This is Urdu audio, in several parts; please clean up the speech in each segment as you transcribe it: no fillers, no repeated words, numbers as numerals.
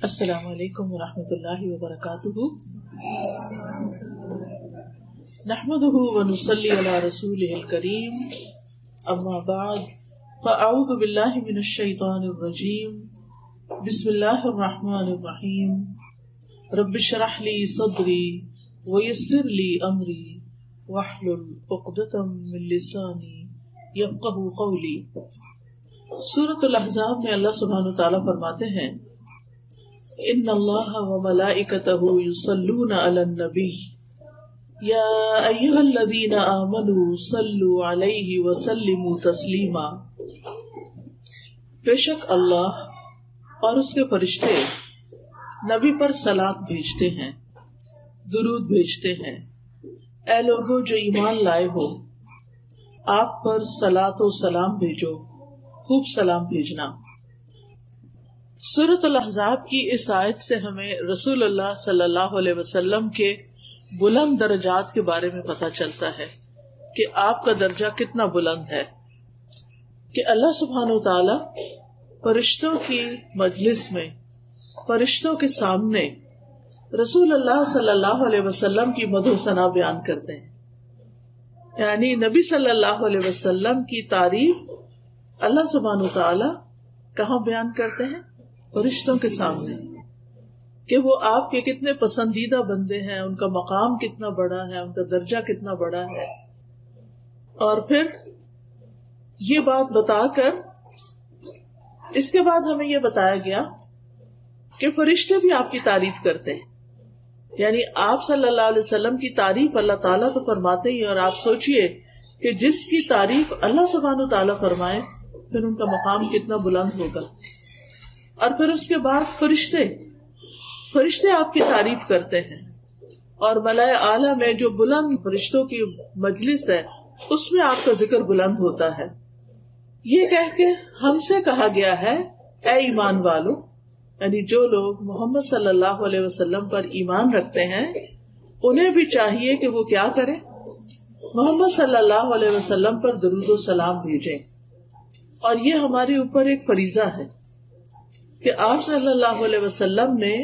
السلام علیکم ورحمۃ اللہ وبرکاتہ. نحمده ونصلی علی رسوله الکریم. اما بعد فاعوذ باللہ من الشیطان الرجیم. بسم اللہ الرحمن الرحیم. رب اشرح لی صدری ویسر لی امری واحلل عقدۃ من لسانی یفقهوا قولی. سورۃ الاحزاب میں اللہ سبحانہ وتعالی فرماتے ہیں ان اللہ وملائکتہ یصلون علی النبی یا ایھا الذین آمنوا صلوا علیہ وسلموا تسلیما. بے شک اللہ اور اس کے فرشتے نبی پر صلاۃ بھیجتے ہیں، درود بھیجتے ہیں. اے لوگو جو ایمان لائے ہو، آپ پر صلاۃ و سلام بھیجو، خوب سلام بھیجنا. سورۃ الاحزاب کی اس آیت سے ہمیں رسول اللہ صلی اللہ علیہ وسلم کے بلند درجات کے بارے میں پتہ چلتا ہے کہ آپ کا درجہ کتنا بلند ہے، کہ اللہ سبحانہ وتعالی فرشتوں کی مجلس میں، فرشتوں کے سامنے رسول اللہ صلی اللہ علیہ وسلم کی مدح و ثنا بیان کرتے ہیں. یعنی نبی صلی اللہ علیہ وسلم کی تعریف اللہ سبحانہ وتعالی کہاں بیان کرتے ہیں؟ فرشتوں کے سامنے، کہ وہ آپ کے کتنے پسندیدہ بندے ہیں، ان کا مقام کتنا بڑا ہے، ان کا درجہ کتنا بڑا ہے. اور پھر یہ بات بتا کر اس کے بعد ہمیں یہ بتایا گیا کہ فرشتے بھی آپ کی تعریف کرتے ہیں. یعنی آپ صلی اللہ علیہ وسلم کی تعریف اللہ تعالیٰ تو فرماتے ہی، اور آپ سوچئے کہ جس کی تعریف اللہ سبحانہ تعالیٰ فرمائے پھر ان کا مقام کتنا بلند ہوگا. اور پھر اس کے بعد فرشتے آپ کی تعریف کرتے ہیں، اور ملائے اعلیٰ میں جو بلند فرشتوں کی مجلس ہے اس میں آپ کا ذکر بلند ہوتا ہے. یہ کہہ کے ہم سے کہا گیا ہے اے ایمان والو، یعنی جو لوگ محمد صلی اللہ علیہ وسلم پر ایمان رکھتے ہیں انہیں بھی چاہیے کہ وہ کیا کریں؟ محمد صلی اللہ علیہ وسلم پر درود و سلام بھیجیں. اور یہ ہمارے اوپر ایک فریضہ ہے کہ آپ صلی اللہ علیہ وسلم نے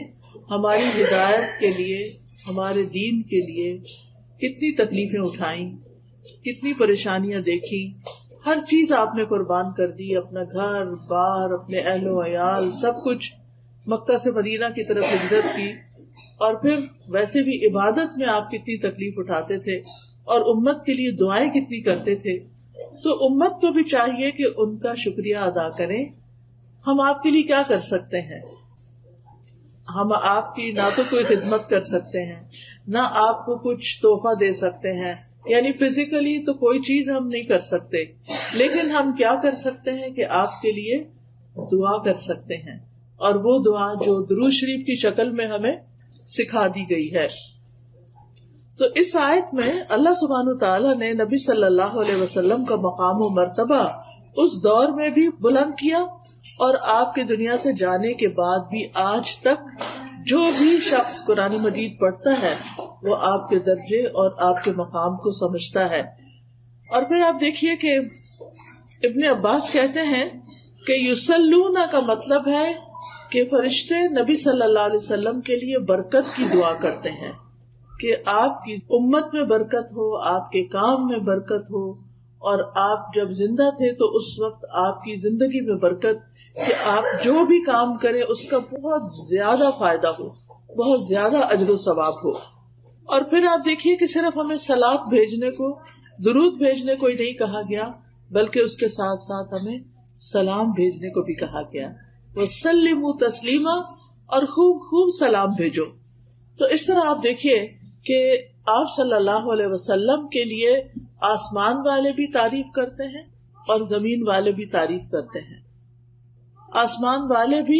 ہماری ہدایت کے لیے، ہمارے دین کے لیے کتنی تکلیفیں اٹھائیں، کتنی پریشانیاں دیکھی، ہر چیز آپ نے قربان کر دی، اپنا گھر بار، اپنے اہل و عیال، سب کچھ. مکہ سے مدینہ کی طرف ہجرت کی، اور پھر ویسے بھی عبادت میں آپ کتنی تکلیف اٹھاتے تھے اور امت کے لیے دعائیں کتنی کرتے تھے. تو امت کو بھی چاہیے کہ ان کا شکریہ ادا کریں. ہم آپ کے لیے کیا کر سکتے ہیں؟ ہم آپ کی نہ تو کوئی خدمت کر سکتے ہیں، نہ آپ کو کچھ تحفہ دے سکتے ہیں، یعنی فزیکلی تو کوئی چیز ہم نہیں کر سکتے، لیکن ہم کیا کر سکتے ہیں کہ آپ کے لیے دعا کر سکتے ہیں. اور وہ دعا جو درود شریف کی شکل میں ہمیں سکھا دی گئی ہے. تو اس آیت میں اللہ سبحانہ تعالیٰ نے نبی صلی اللہ علیہ وسلم کا مقام و مرتبہ اس دور میں بھی بلند کیا، اور آپ کے دنیا سے جانے کے بعد بھی آج تک جو بھی شخص قرآن مجید پڑھتا ہے وہ آپ کے درجے اور آپ کے مقام کو سمجھتا ہے. اور پھر آپ دیکھیے کہ ابن عباس کہتے ہیں کہ یصلون کا مطلب ہے کہ فرشتے نبی صلی اللہ علیہ وسلم کے لیے برکت کی دعا کرتے ہیں، کہ آپ کی امت میں برکت ہو، آپ کے کام میں برکت ہو، اور آپ جب زندہ تھے تو اس وقت آپ کی زندگی میں برکت، کہ آپ جو بھی کام کریں اس کا بہت زیادہ فائدہ ہو، بہت زیادہ اجر و ثواب ہو. اور پھر آپ دیکھیے کہ صرف ہمیں صلاۃ بھیجنے کو، درود بھیجنے کو ہی نہیں کہا گیا، بلکہ اس کے ساتھ ساتھ ہمیں سلام بھیجنے کو بھی کہا گیا. وسلموا تسلیما، اور خوب خوب سلام بھیجو. تو اس طرح آپ دیکھیے کہ آپ صلی اللہ علیہ وسلم کے لیے آسمان والے بھی تعریف کرتے ہیں اور زمین والے بھی تعریف کرتے ہیں. آسمان والے بھی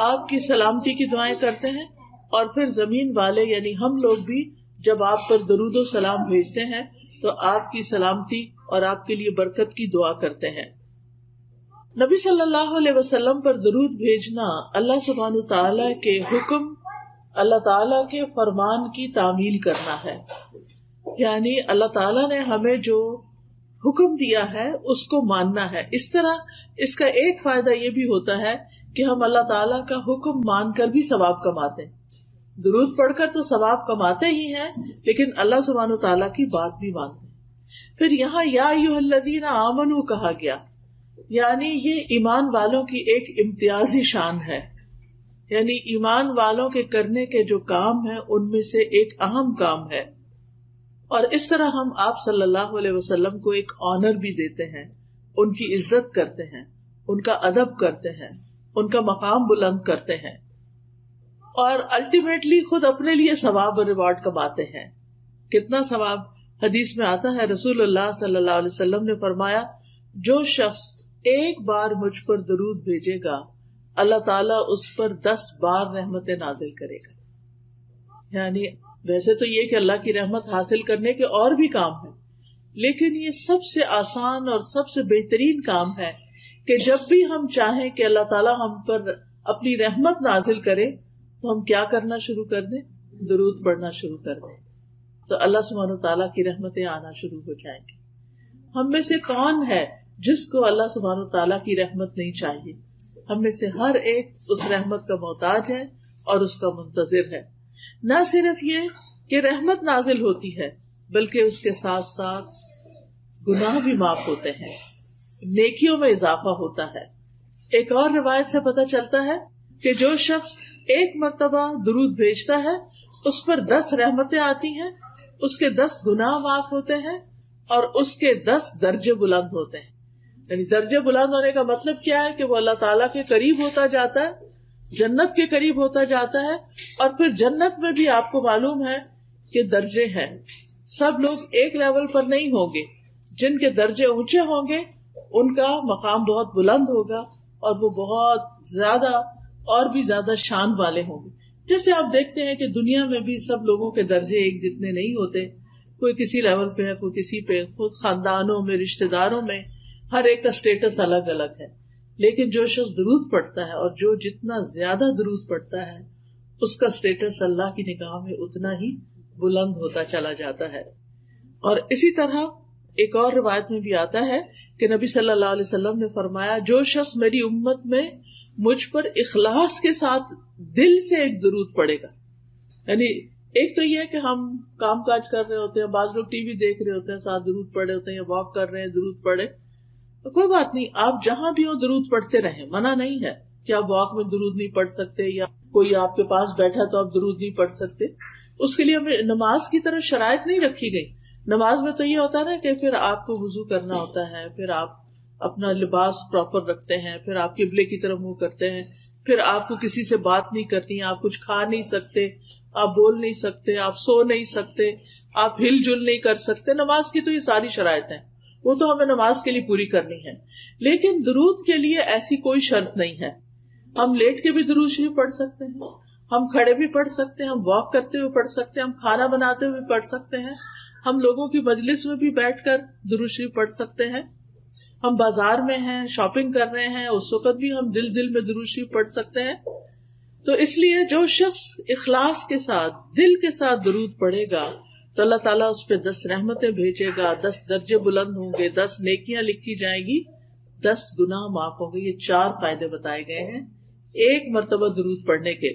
آپ کی سلامتی کی دعائیں کرتے ہیں، اور پھر زمین والے یعنی ہم لوگ بھی جب آپ پر درود و سلام بھیجتے ہیں تو آپ کی سلامتی اور آپ کے لیے برکت کی دعا کرتے ہیں. نبی صلی اللہ علیہ وسلم پر درود بھیجنا اللہ سبحانہ تعالیٰ کے حکم، اللہ تعالیٰ کے فرمان کی تعمیل کرنا ہے. یعنی اللہ تعالیٰ نے ہمیں جو حکم دیا ہے اس کو ماننا ہے. اس طرح اس کا ایک فائدہ یہ بھی ہوتا ہے کہ ہم اللہ تعالیٰ کا حکم مان کر بھی ثواب کماتے ہیں. درود پڑھ کر تو ثواب کماتے ہی ہیں، لیکن اللہ سبحانہ و تعالیٰ کی بات بھی مانتے ہیں. پھر یہاں یا ایھا الذین آمنوا کہا گیا، یعنی یہ ایمان والوں کی ایک امتیازی شان ہے. یعنی ایمان والوں کے کرنے کے جو کام ہیں ان میں سے ایک اہم کام ہے. اور اس طرح ہم آپ صلی اللہ علیہ وسلم کو ایک آنر بھی دیتے ہیں، ان کی عزت کرتے ہیں، ان کا ادب کرتے ہیں، ان کا مقام بلند کرتے ہیں، اور الٹیمیٹلی خود اپنے لیے ثواب اور ریوارڈ کماتے ہیں. کتنا ثواب؟ حدیث میں آتا ہے رسول اللہ صلی اللہ علیہ وسلم نے فرمایا، جو شخص ایک بار مجھ پر درود بھیجے گا اللہ تعالیٰ اس پر 10 بار رحمتیں نازل کرے گا. یعنی ویسے تو یہ کہ اللہ کی رحمت حاصل کرنے کے اور بھی کام ہیں، لیکن یہ سب سے آسان اور سب سے بہترین کام ہے کہ جب بھی ہم چاہیں کہ اللہ تعالیٰ ہم پر اپنی رحمت نازل کرے تو ہم کیا کرنا شروع کر دیں؟ درود پڑھنا شروع کر دیں، تو اللہ سبحانہ تعالیٰ کی رحمتیں آنا شروع ہو جائیں گی. ہم میں سے کون ہے جس کو اللہ سبحانہ تعالیٰ کی رحمت نہیں چاہیے؟ ہم میں سے ہر ایک اس رحمت کا محتاج ہے اور اس کا منتظر ہے. نہ صرف یہ کہ رحمت نازل ہوتی ہے بلکہ اس کے ساتھ ساتھ گناہ بھی معاف ہوتے ہیں، نیکیوں میں اضافہ ہوتا ہے. ایک اور روایت سے پتہ چلتا ہے کہ جو شخص ایک مرتبہ درود بھیجتا ہے اس پر 10 رحمتیں آتی ہیں، اس کے 10 گناہ معاف ہوتے ہیں اور اس کے 10 درجے بلند ہوتے ہیں. یعنی درجے بلند ہونے کا مطلب کیا ہے کہ وہ اللہ تعالیٰ کے قریب ہوتا جاتا ہے، جنت کے قریب ہوتا جاتا ہے. اور پھر جنت میں بھی آپ کو معلوم ہے کہ درجے ہیں، سب لوگ ایک لیول پر نہیں ہوں گے. جن کے درجے اونچے ہوں گے ان کا مقام بہت بلند ہوگا اور وہ بہت زیادہ اور بھی زیادہ شان والے ہوں گے. جیسے آپ دیکھتے ہیں کہ دنیا میں بھی سب لوگوں کے درجے ایک جتنے نہیں ہوتے، کوئی کسی لیول پہ ہے، کوئی کسی پہ. خود خاندانوں میں، رشتہ داروں میں ہر ایک کا سٹیٹس الگ الگ ہے. لیکن جو شخص درود پڑھتا ہے اور جو جتنا زیادہ درود پڑھتا ہے اس کا سٹیٹس اللہ کی نگاہ میں اتنا ہی بلند ہوتا چلا جاتا ہے. اور اسی طرح ایک اور روایت میں بھی آتا ہے کہ نبی صلی اللہ علیہ وسلم نے فرمایا، جو شخص میری امت میں مجھ پر اخلاص کے ساتھ دل سے ایک درود پڑے گا. یعنی ایک تو یہ ہے کہ ہم کام کاج کر رہے ہوتے ہیں، بعض لوگ ٹی وی دیکھ رہے ہوتے ہیں، ساتھ درود پڑے ہوتے ہیں، یا واک کر رہے ہیں درود پڑے، تو کوئی بات نہیں، آپ جہاں بھی ہو درود پڑھتے رہیں. منع نہیں ہے کہ آپ واک میں درود نہیں پڑھ سکتے یا کوئی آپ کے پاس بیٹھا تو آپ درود نہیں پڑھ سکتے. اس کے لیے ہمیں نماز کی طرح شرائط نہیں رکھی گئی. نماز میں تو یہ ہوتا ہے نا کہ پھر آپ کو وضو کرنا ہوتا ہے، پھر آپ اپنا لباس پراپر رکھتے ہیں، پھر آپ قبلے کی طرف منہ کرتے ہیں، پھر آپ کو کسی سے بات نہیں کرنی، آپ کچھ کھا نہیں سکتے، آپ بول نہیں سکتے، آپ سو نہیں سکتے، آپ ہل جل نہیں کر سکتے. نماز کی تو یہ ساری شرائط ہیں، وہ تو ہمیں نماز کے لیے پوری کرنی ہے. لیکن درود کے لیے ایسی کوئی شرط نہیں ہے. ہم لیٹ کے بھی درود شریف پڑھ سکتے ہیں، ہم کھڑے بھی پڑھ سکتے ہیں، ہم واک کرتے ہوئے پڑھ سکتے ہیں، ہم کھانا بناتے ہوئے پڑھ سکتے ہیں، ہم لوگوں کی مجلس میں بھی بیٹھ کر درود شریف پڑھ سکتے ہیں، ہم بازار میں ہیں، شاپنگ کر رہے ہیں، اس وقت بھی ہم دل میں درود شریف پڑھ سکتے ہیں. تو اس لیے جو شخص اخلاص کے ساتھ، دل کے ساتھ درود پڑھے گا تو اللہ تعالیٰ اس پہ 10 رحمتیں بھیجے گا، 10 درجے بلند ہوں گے، 10 نیکیاں لکھی جائیں گی، 10 گناہ معاف ہوں گے. یہ 4 فائدے بتائے گئے ہیں ایک مرتبہ درود پڑھنے کے.